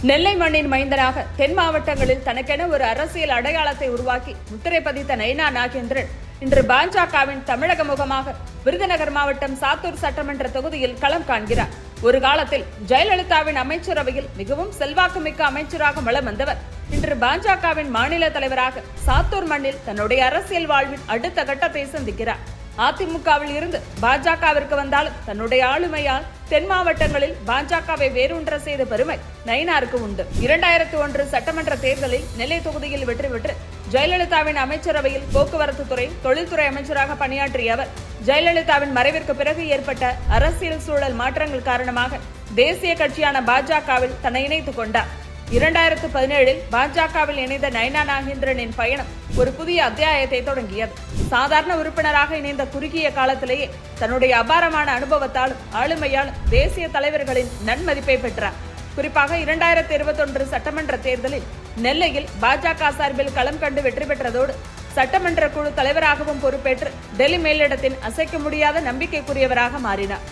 நெல்லை மண்ணின் மைந்தனாக தென் மாவட்டங்களில் தனக்கென ஒரு அரசியல் அடையாளத்தை உருவாக்கி முத்திரை பதித்த நைனா நாகேந்திரன் இன்று பாஜகவின் தமிழக முகமாக விருதுநகர் மாவட்டம் சாத்தூர் சட்டமன்ற தொகுதியில் களம் காண்கிறார். ஒரு காலத்தில் ஜெயலலிதாவின் அமைச்சரவையில் மிகவும் செல்வாக்குமிக்க அமைச்சராக வலம் வந்தவர் இன்று பாஜகவின் மாநில தலைவராக சாத்தூர் மண்ணில் தன்னுடைய அரசியல் வாழ்வின் அடுத்த கட்டத்தை சந்திக்கிறார். அதிமுகவில் இருந்து பாஜகவிற்கு வந்தாலும் தன்னுடைய ஆளுமையால் தென் மாவட்டங்களில் பாஜகவை வேரூன்ற செய்த பெருமை நயினாருக்கு உண்டு. 2001 சட்டமன்ற தேர்தலில் நெல்லை தொகுதியில் வெற்றி பெற்று ஜெயலலிதாவின் அமைச்சரவையில் போக்குவரத்து துறை தொழில்துறை அமைச்சராக பணியாற்றிய அவர் ஜெயலலிதாவின் மறைவிற்கு பிறகு ஏற்பட்ட அரசியல் சூழல் மாற்றங்கள் காரணமாக தேசிய கட்சியான பாஜகவில் தன்னை இணைத்துக் கொண்டார். 2017 பாஜகவில் இணைந்த நைனா நாகேந்திரனின் பயணம் ஒரு புதிய அத்தியாயத்தை தொடங்கியது. சாதாரண உறுப்பினராக இணைந்த குறுகிய காலத்திலேயே தன்னுடைய அபாரமான அனுபவத்தாலும் ஆளுமையாலும் தேசிய தலைவர்களின் நன்மதிப்பை பெற்றார். குறிப்பாக 2021 சட்டமன்ற தேர்தலில் நெல்லையில் பாஜக சார்பில் களம் கண்டு வெற்றி பெற்றதோடு சட்டமன்ற குழு தலைவராகவும் பொறுப்பேற்று டெல்லி மேலிடத்தின் அசைக்க முடியாத நம்பிக்கைக்குரியவராக மாறினார்.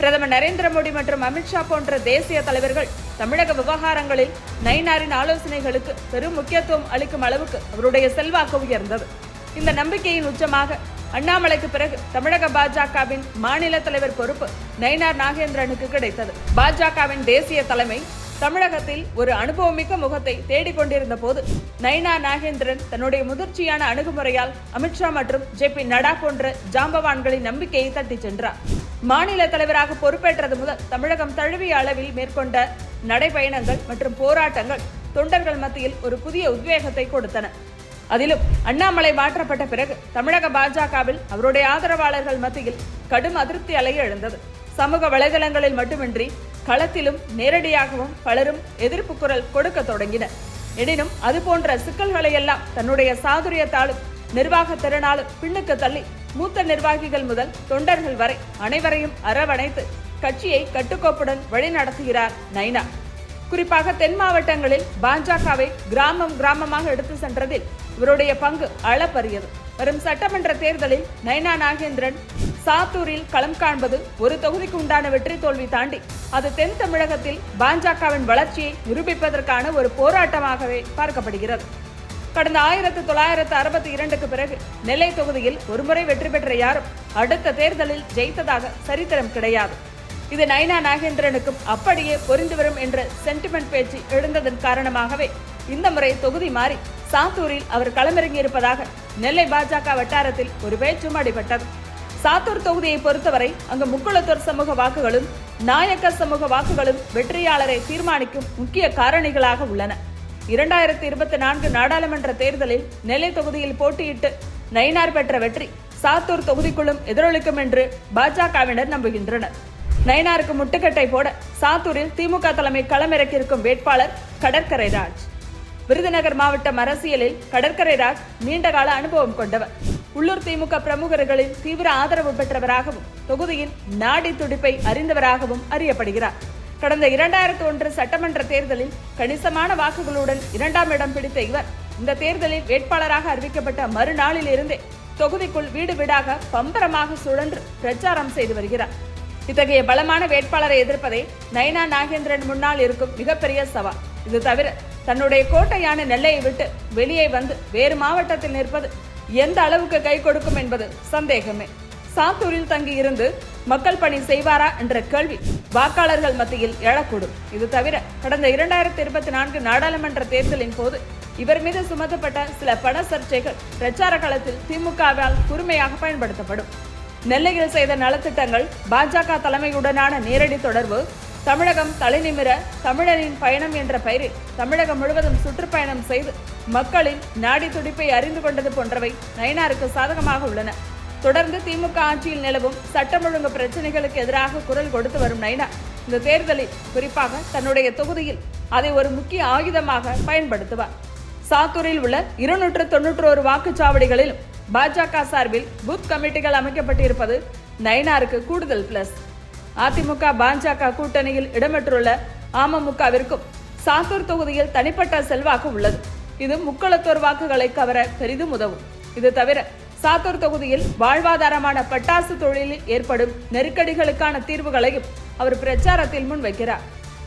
பிரதமர் நரேந்திர மோடி மற்றும் அமித்ஷா போன்ற தேசிய தலைவர்கள் தமிழக விவகாரங்களில் நயினாரின் ஆலோசனைகளுக்கு பெரும் முக்கியத்துவம் அளிக்கும் அளவுக்கு அவருடைய செல்வாக்கு உயர்ந்தது. இந்த நம்பிக்கையின் உச்சமாக அண்ணாமலைக்கு பிறகு தமிழக பாஜகவின் மாநில தலைவர் பொறுப்பு நயினார் நாகேந்திரனுக்கு கிடைத்தது. பாஜகவின் தேசிய தலைமை தமிழகத்தில் ஒரு அனுபவமிக்க முகத்தை தேடிக்கொண்டிருந்த போது நயினா நாகேந்திரன் தன்னுடைய முதிர்ச்சியான அணுகுமுறையால் அமித்ஷா மற்றும் JP நட்டா போன்ற ஜாம்பவான்களின் நம்பிக்கையை தட்டி சென்றார். மாநில தலைவராக பொறுப்பேற்றது முதல் தமிழகம் தழுவிய அளவில் மேற்கொண்ட நடைபயணங்கள் மற்றும் போராட்டங்கள் தொண்டர்கள் மத்தியில் ஒரு புதிய உத்வேகத்தை கொடுத்தன. அதிலும் அண்ணாமலை மாற்றப்பட்ட பிறகு தமிழக பாஜகவில் அவருடைய ஆதரவாளர்கள் மத்தியில் கடும் அதிருப்தி அலை எழுந்தது. சமூக வலைதளங்களில் மட்டுமின்றி களத்திலும் நேரடியாகவும் பலரும் எதிர்ப்பு குரல் கொடுக்க தொடங்கினர். எனினும் அதுபோன்ற சிக்கல்களை எல்லாம் தன்னுடைய சாதுரியத்தாலும் நிர்வாக திறனாலும் பின்னுக்கு தள்ளி மூத்த நிர்வாகிகள் முதல் தொண்டர்கள் வரை அனைவரையும் அரவணைத்து கட்சியை கட்டுக்கோப்புடன் வழிநடத்துகிறார் நைனா. குறிப்பாக தென் மாவட்டங்களில் பாஜகவை கிராமமாக எடுத்து சென்றதில் இவருடைய பங்கு அளப்பரியது. வரும் சட்டமன்ற தேர்தலில் நைனா நாகேந்திரன் சாத்தூரில் களம் காண்பது ஒரு தொகுதிக்கு உண்டான வெற்றி தோல்வி தாண்டி அது தென் தமிழகத்தில் பாஜகவின் வளர்ச்சியை நிரூபிப்பதற்கான ஒரு போராட்டமாகவே பார்க்கப்படுகிறது. கடந்த 1962க்கு பிறகு நெல்லை தொகுதியில் ஒருமுறை வெற்றி பெற்ற யாரும் அடுத்த தேர்தலில் ஜெயித்ததாக சரித்திரம் கிடையாது. இது நைனா நாகேந்திரனுக்கும் அப்படியே பொறிந்து வரும் என்ற சென்டிமெண்ட் பேச்சு எழுந்ததன் காரணமாகவே இந்த முறை தொகுதி மாறி சாத்தூரில் அவர் களமிறங்கியிருப்பதாக நெல்லை பாஜக வட்டாரத்தில் ஒரு பேச்சும் அடிபட்டது. சாத்தூர் தொகுதியை பொறுத்தவரை அங்கு முக்குளத்தூர் சமூக வாக்குகளும் நாயக்கர் சமூக வாக்குகளும் வெற்றியாளரை தீர்மானிக்கும் முக்கிய காரணிகளாக உள்ளன. 2024 நாடாளுமன்ற தேர்தலில் நெல்லை தொகுதியில் போட்டியிட்டு நயினார் பெற்ற வெற்றி சாத்தூர் தொகுதிக்குள்ளும் எதிரொலிக்கும் என்று பாஜகவினர் நம்புகின்றனர். நயினாருக்கு முட்டுக்கட்டை போட சாத்தூரில் திமுக தலைமை களமிறக்கியிருக்கும் வேட்பாளர் கடற்கரை ராஜ். விருதுநகர் மாவட்டம் அரசியலில் கடற்கரை ராஜ் நீண்டகால அனுபவம் கொண்டவர். உள்ளூர் திமுக பிரமுகர்களின் தீவிர ஆதரவு பெற்றவராகவும் தொகுதியின் நாடி துடிப்பை அறிந்தவராகவும் அறியப்படுகிறார். கடந்த 2001 சட்டமன்ற தேர்தலில் கணிசமான வாக்குகளுடன் 2ஆம் இடம் பிடித்த இவர் இந்த தேர்தலில் வேட்பாளராக அறிவிக்கப்பட்ட மறுநாளில் இருந்தே தொகுதிக்குள் வீடு வீடாக பம்பரமாக சுழன்று பிரச்சாரம் செய்து வருகிறார். இத்தகைய பலமான வேட்பாளரை எதிர்ப்பதே நைனா நாகேந்திரன் முன்னால் இருக்கும் மிகப்பெரிய சவால். இது தவிர தன்னுடைய கோட்டையான நெல்லையை விட்டு வெளியே வந்து வேறு மாவட்டத்தில் நிற்பது எந்த அளவுக்கு கை கொடுக்கும் என்பது சந்தேகமே. சாத்தூரில் தங்கி இருந்து மக்கள் பணி செய்வாரா என்ற கேள்வி வாக்காளர்கள் மத்தியில் எழக்கூடும். இது தவிர கடந்த 2024 நாடாளுமன்ற தேர்தலின் போது இவர் மீது சுமத்தப்பட்ட சில பண சர்ச்சைகள் பிரச்சார களத்தில் திமுகவால் கூர்மையாக பயன்படுத்தப்படும். நெல்லையில் செய்த நலத்திட்டங்கள், பாஜக தலைமையுடனான நேரடி தொடர்பு, தமிழகம் தலைநிமிர தமிழனின் பயணம் என்ற பெயரில் தமிழகம் முழுவதும் சுற்றுப்பயணம் செய்து மக்களின் நாடி துடிப்பை அறிந்து கொண்டது போன்றவை நயினாருக்கு சாதகமாக உள்ளன. தொடர்ந்து திமுக ஆட்சியில் நிலவும் சட்டம் ஒழுங்கு பிரச்சனைகளுக்கு எதிராக குரல் கொடுத்து வரும் நைனா இந்த தேர்தலில் குறிப்பாக தன்னுடைய தொகுதியில் அதை ஒரு முக்கிய ஆயுதமாக பயன்படுத்துவார். சாத்தூரில் உள்ள 291 வாக்குச்சாவடிகளிலும் பாஜக சார்பில் பூத் கமிட்டிகள் அமைக்கப்பட்டிருப்பது நயினாருக்கு கூடுதல் பிளஸ். அதிமுக பாஜக கூட்டணியில் இடம்பெற்றுள்ள அமமுகவிற்கும் சாத்தூர் தொகுதியில் தனிப்பட்ட செல்வாக்கு உள்ளது. இது முக்குளத்தூர் வாக்குகளை கவர பெரிதும் உதவும். இது தவிர சாத்தூர் தொகுதியில் வாழ்வாதாரமான பட்டாசு தொழிலில் ஏற்படும் நெருக்கடிகளுக்கான தீர்வுகளையும் அவர் பிரச்சாரத்தில் முன்வைக்கிறார்.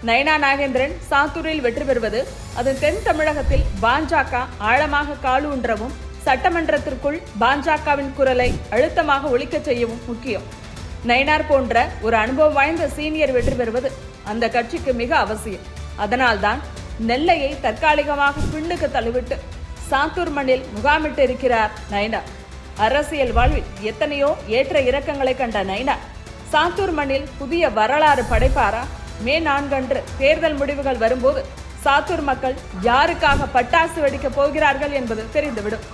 நயனா நாகேந்திரன் சாத்தூரில் வெற்றி பெறுவது அது தென் தமிழகத்தில் பாஜக ஆழமாக காலூன்றவும் சட்டமன்றத்திற்குள் பாஜகவின் குரலை அழுத்தமாக ஒலிக்கச் செய்யவும் முக்கியம். நயினார் போன்ற ஒரு அனுபவம் வாய்ந்த சீனியர் வெற்றி பெறுவது அந்த கட்சிக்கு மிக அவசியம். அதனால்தான் நெல்லையை தற்காலிகமாக பின்னுக்கு தள்ளிவிட்டு சாத்தூர் மண்ணில் முகாமிட்டு இருக்கிறார் நயினார். அரசியல் வாழ்வில் எத்தனையோ ஏற்ற இறக்கங்களை கண்ட நயினார் சாத்தூர் மண்ணில் புதிய வரலாறு படைப்பாரா? மே 4 அன்று தேர்தல் முடிவுகள் வரும்போது சாத்தூர் மக்கள் யாருக்காக பட்டாசு வெடிக்கப் போகிறார்கள் என்பது தெரிந்துவிடும்.